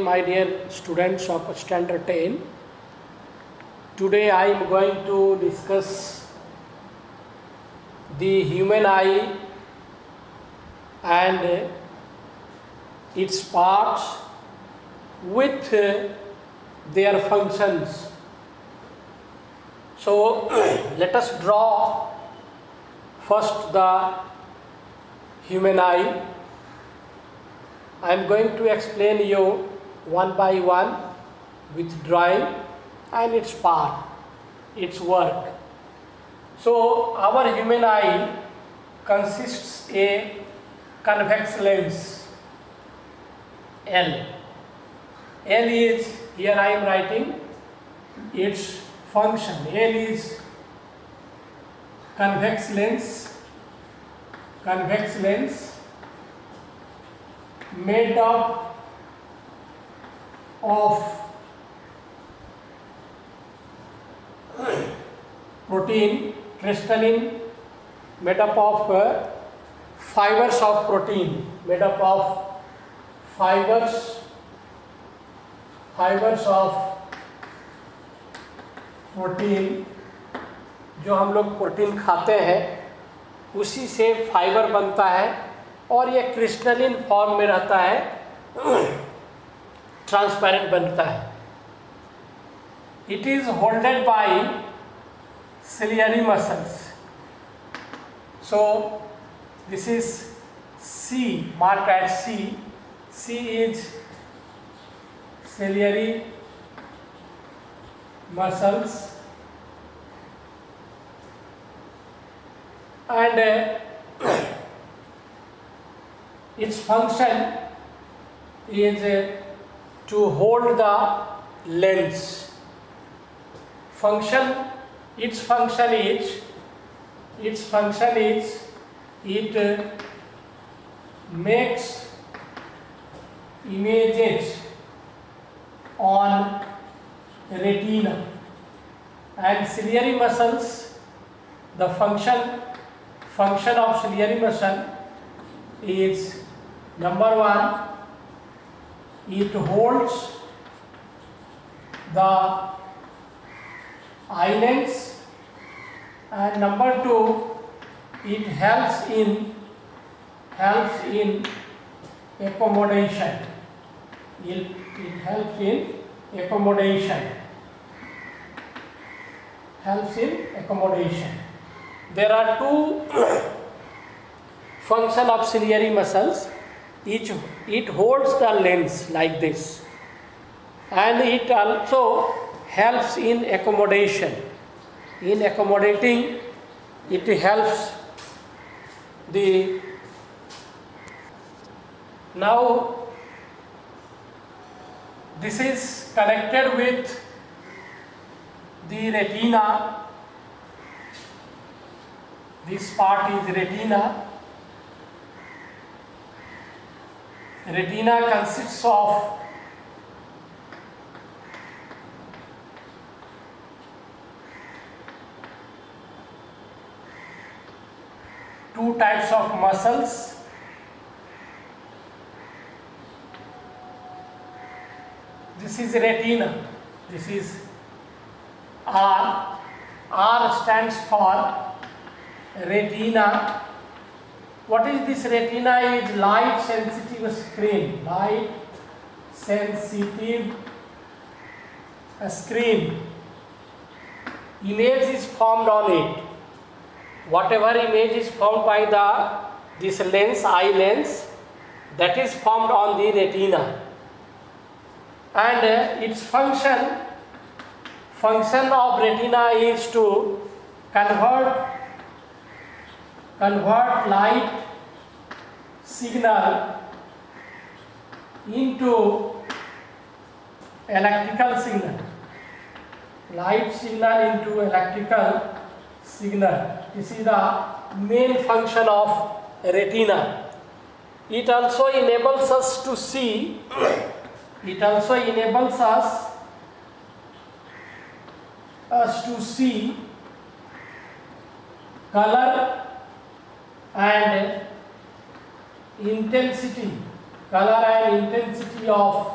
my dear students of Standard 10. Today I am going to discuss the human eye and its parts with their functions. So let us draw first the human eye. I am going to explain you one by one with drawing and its part, its work. So our human eye consists a convex lens L. L is, here I am writing its function. L is convex lens made up of protein, crystalline, made up of fibers of protein, made up of fibers of protein. जो हम लोग protein खाते हैं उसी से fibre बनता है और ये क्रिस्टलिन फॉर्म में रहता है, ट्रांसपेरेंट बनता है. It is holded by ciliary muscles. So this is C, mark at C. C is ciliary muscles and its function is to hold the lens. Its function is it makes images on retina and ciliary muscles. The function of ciliary muscle is number one, it holds the eye lens, and number two, it helps in accommodation. It helps in accommodation. There are two functions of ciliary muscles. It holds the lens like this, and it also helps in accommodation. In accommodating, it helps the. Now this is connected with the retina. This part is retina. Retina consists of two types of muscles. This is retina. This is R. R stands for retina. What is this retina? Is light sensitive screen. Light sensitive screen. Image is formed on it. Whatever image is formed by this lens, eye lens, that is formed on the retina. And its function of retina is to convert light signal into electrical signal. Light signal into electrical signal. This is the main function of retina. It also enables us to see. It also enables us to see color and intensity of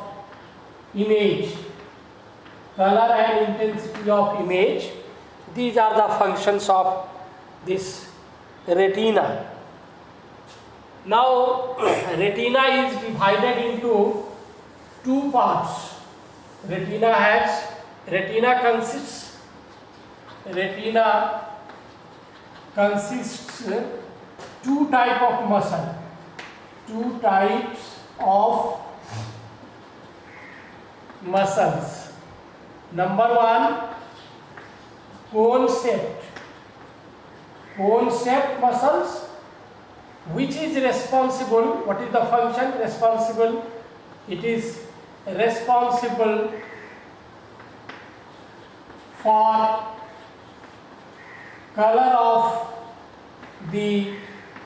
image, color and intensity of image. These are the functions of this retina. Now retina is divided into two parts. Retina consists two type of muscle. Two types of muscles. Number one, cone shaped muscles, which is responsible. What is the function? Responsible. It is responsible for color of the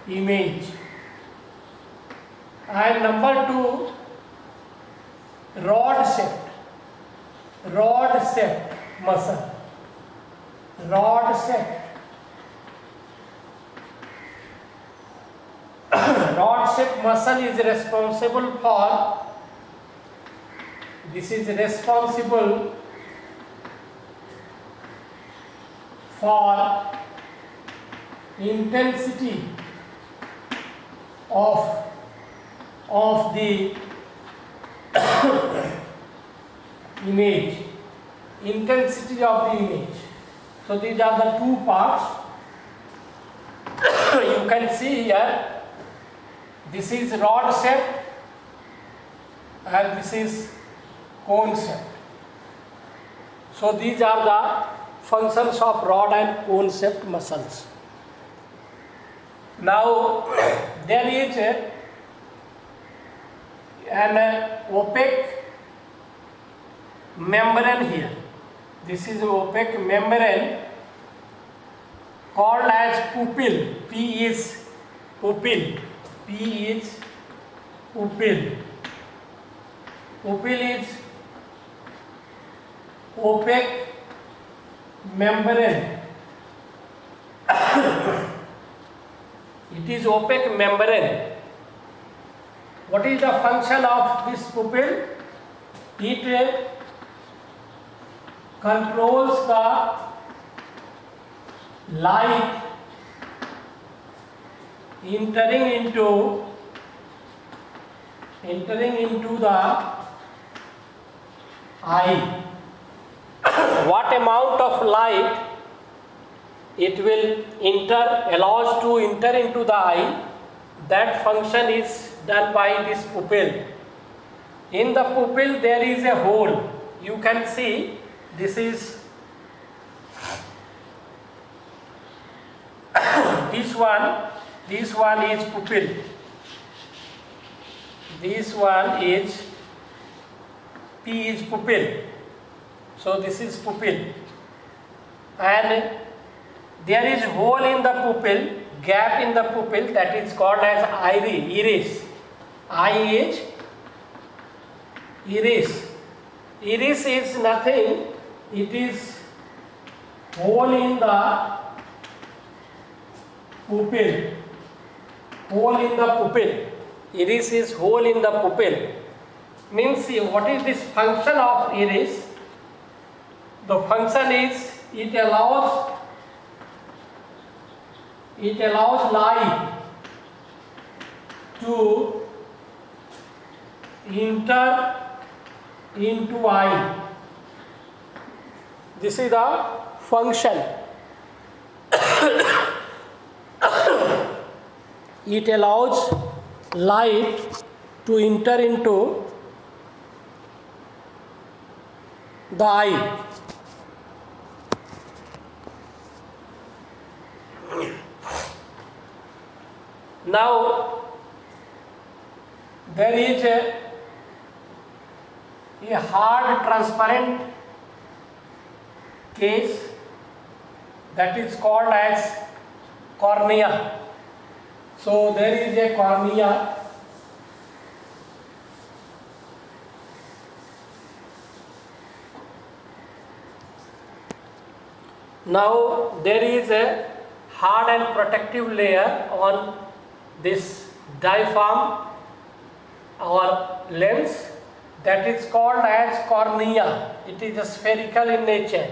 image. And number two, rod shaped muscle. Rod shaped muscle is responsible for, this is responsible for intensity of the image. Intensity of the image. So these are the two parts. You can see here, this is rod shaped and this is cone shaped. So these are the functions of rod and cone shaped muscles. Now there is an opaque membrane here. This is opaque membrane called as pupil. P is pupil. Pupil is opaque membrane. It is opaque membrane. What is the function of this pupil? It controls the light entering into the eye. What amount of light it will allows to enter into the eye, that function is done by this pupil. In the pupil there is a hole. You can see this is this one is pupil. This one is P is pupil. So this is pupil. And there is hole in the pupil, gap in the pupil, that is called as iris. Eye is iris. Iris is nothing, it is hole in the pupil. Iris is hole in the pupil. Means what is this function of iris? The function is it allows light to enter into eye. This is the function. It allows light to enter into the eye. Now there is a hard transparent case that is called as cornea. So there is a cornea. Now there is a hard and protective layer on this diaphragm or lens. that is called as cornea. It is spherical in nature.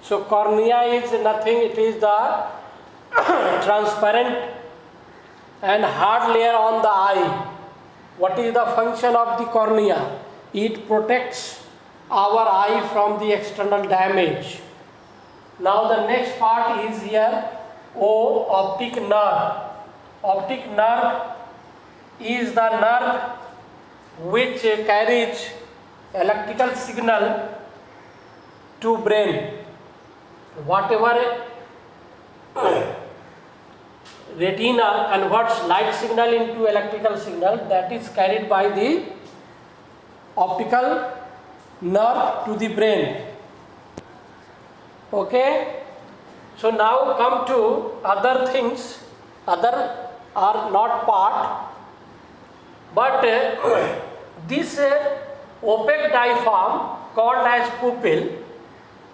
So cornea is nothing, it is the transparent and hard layer on the eye. What is the function of the cornea? It protects our eye from the external damage. Now the next part is here, O, optic nerve. Optic nerve is the nerve which carries electrical signal to brain. Whatever retina converts light signal into electrical signal, that is carried by the optical nerve to the brain. Okay, so now come to other things. Other are not part, but this opaque diaphragm called as pupil,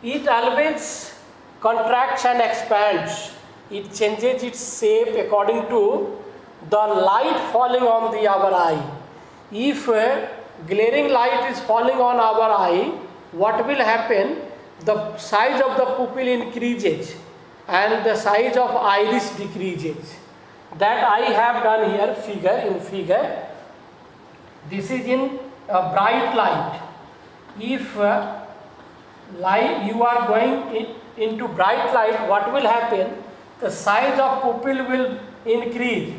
it always contracts and expands. It changes its shape according to the light falling on our eye. If glaring light is falling on our eye, what will happen? The size of the pupil increases and the size of iris decreases. That I have done here figure. This is in a bright light. If light you are going into bright light, what will happen? The size of pupil will increase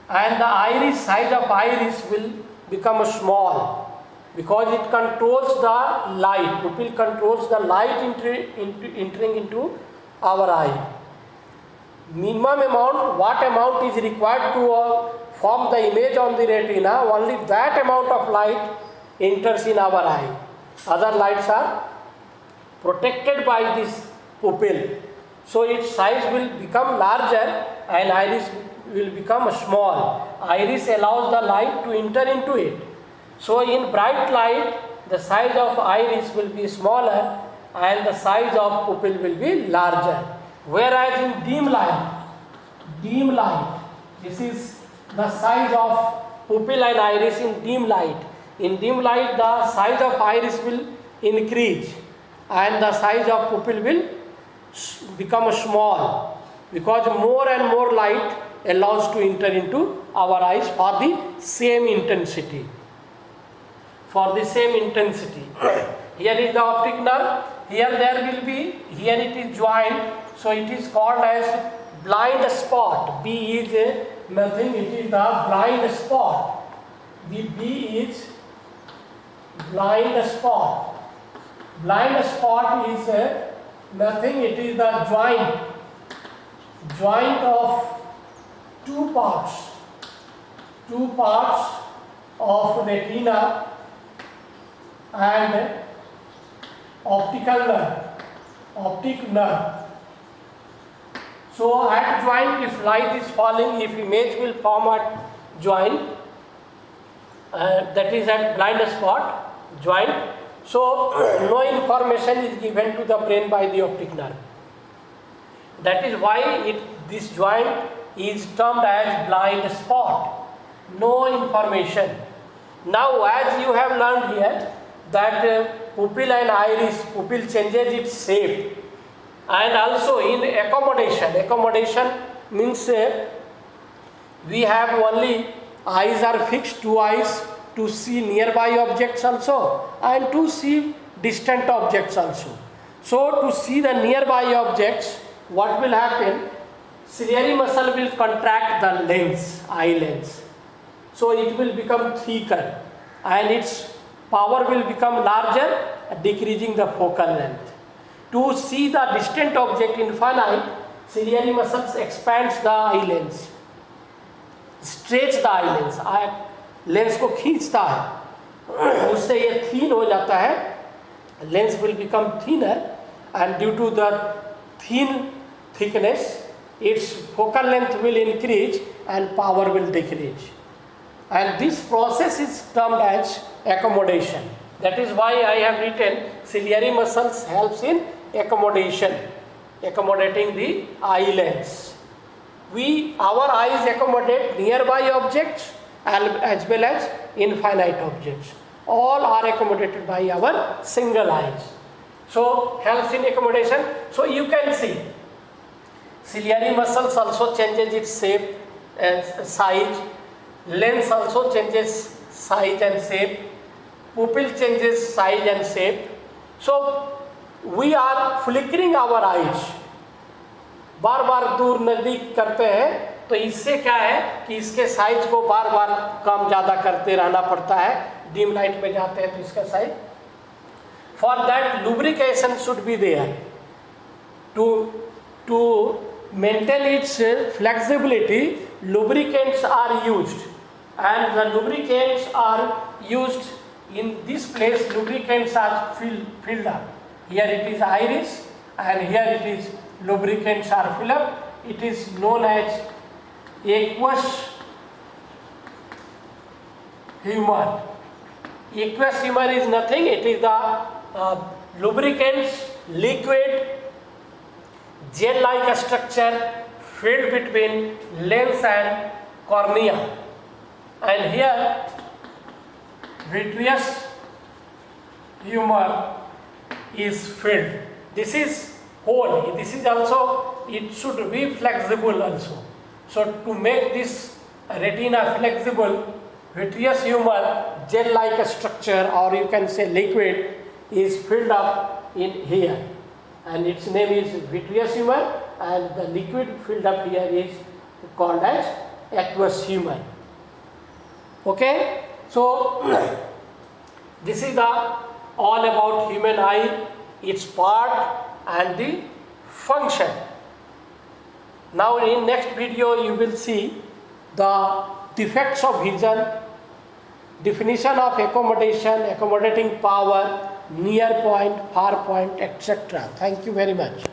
and the size of iris will become small, because it controls the light. Pupil controls the light entering into our eye. Minimum amount, what amount is required to form the image on the retina, only that amount of light enters in our eye. Other lights are protected by this pupil. So its size will become larger and iris will become small. Iris allows the light to enter into it. So in bright light, the size of iris will be smaller and the size of pupil will be larger. Whereas in dim light, this is the size of pupil and iris in dim light. In dim light, the size of iris will increase and the size of pupil will become small, because more and more light allows to enter into our eyes for the same intensity. Here is the optic nerve. Here it is joined. So it is called as blind spot. B is nothing, it is the blind spot. The B is blind spot. Blind spot is nothing, it is the joint of two parts of retina and optic nerve. So at joint, if light is falling, if image will form at joint, that is at blind spot joint. So no information is given to the brain by the optic nerve. That is why this joint is termed as blind spot. No information. Now, as you have learned here that pupil and iris, pupil changes its shape, and also in accommodation means we have only eyes are fixed, two eyes, to see nearby objects also and to see distant objects also. So to see the nearby objects, what will happen? Ciliary muscle will contract the lens, eye lens. So it will become thicker and its power will become larger, decreasing the focal length. To see the distant object in one eye, ciliary muscles expands the eye lens, stretch the eye lens, lens को खींचता है, उससे ये थीन हो जाता है, lens will become thinner and due to the thin thickness its focal length will increase and power will decrease, and this process is termed as accommodation. That is why I have written ciliary muscles helps in accommodation, accommodating the eye lens. Our eyes accommodate nearby objects as well as infinite objects. all are accommodated by our single eyes. So helps in accommodation. So you can see ciliary muscles also changes its shape and size. Lens also changes size and shape. Pupil changes size and shape. So we are flickering our eyes. बार बार दूर नज़दीक करते हैं तो इससे क्या है कि इसके साइज को बार बार कम ज़्यादा करते रहना पड़ता है. डिम लाइट में जाते हैं तो इसका size. For that lubrication should be there to maintain its flexibility. Lubricants are used, and the lubricants are used in this place. Lubricants are filled up. Here it is iris, and here it is lubricants are filled up. It is known as aqueous humor. Aqueous humor is nothing. It is the lubricants liquid gel-like structure filled between lens and cornea, and here vitreous humor is filled. This is hole. This is also, it should be flexible also. So to make this retina flexible, vitreous humor gel-like structure, or you can say liquid, is filled up in here. And its name is vitreous humor, and the liquid filled up here is called as aqueous humor. Okay, so this is the all about human eye, its part and the function. Now in next video you will see the defects of vision, definition of accommodation, accommodating power, near point, far point, etc. Thank you very much.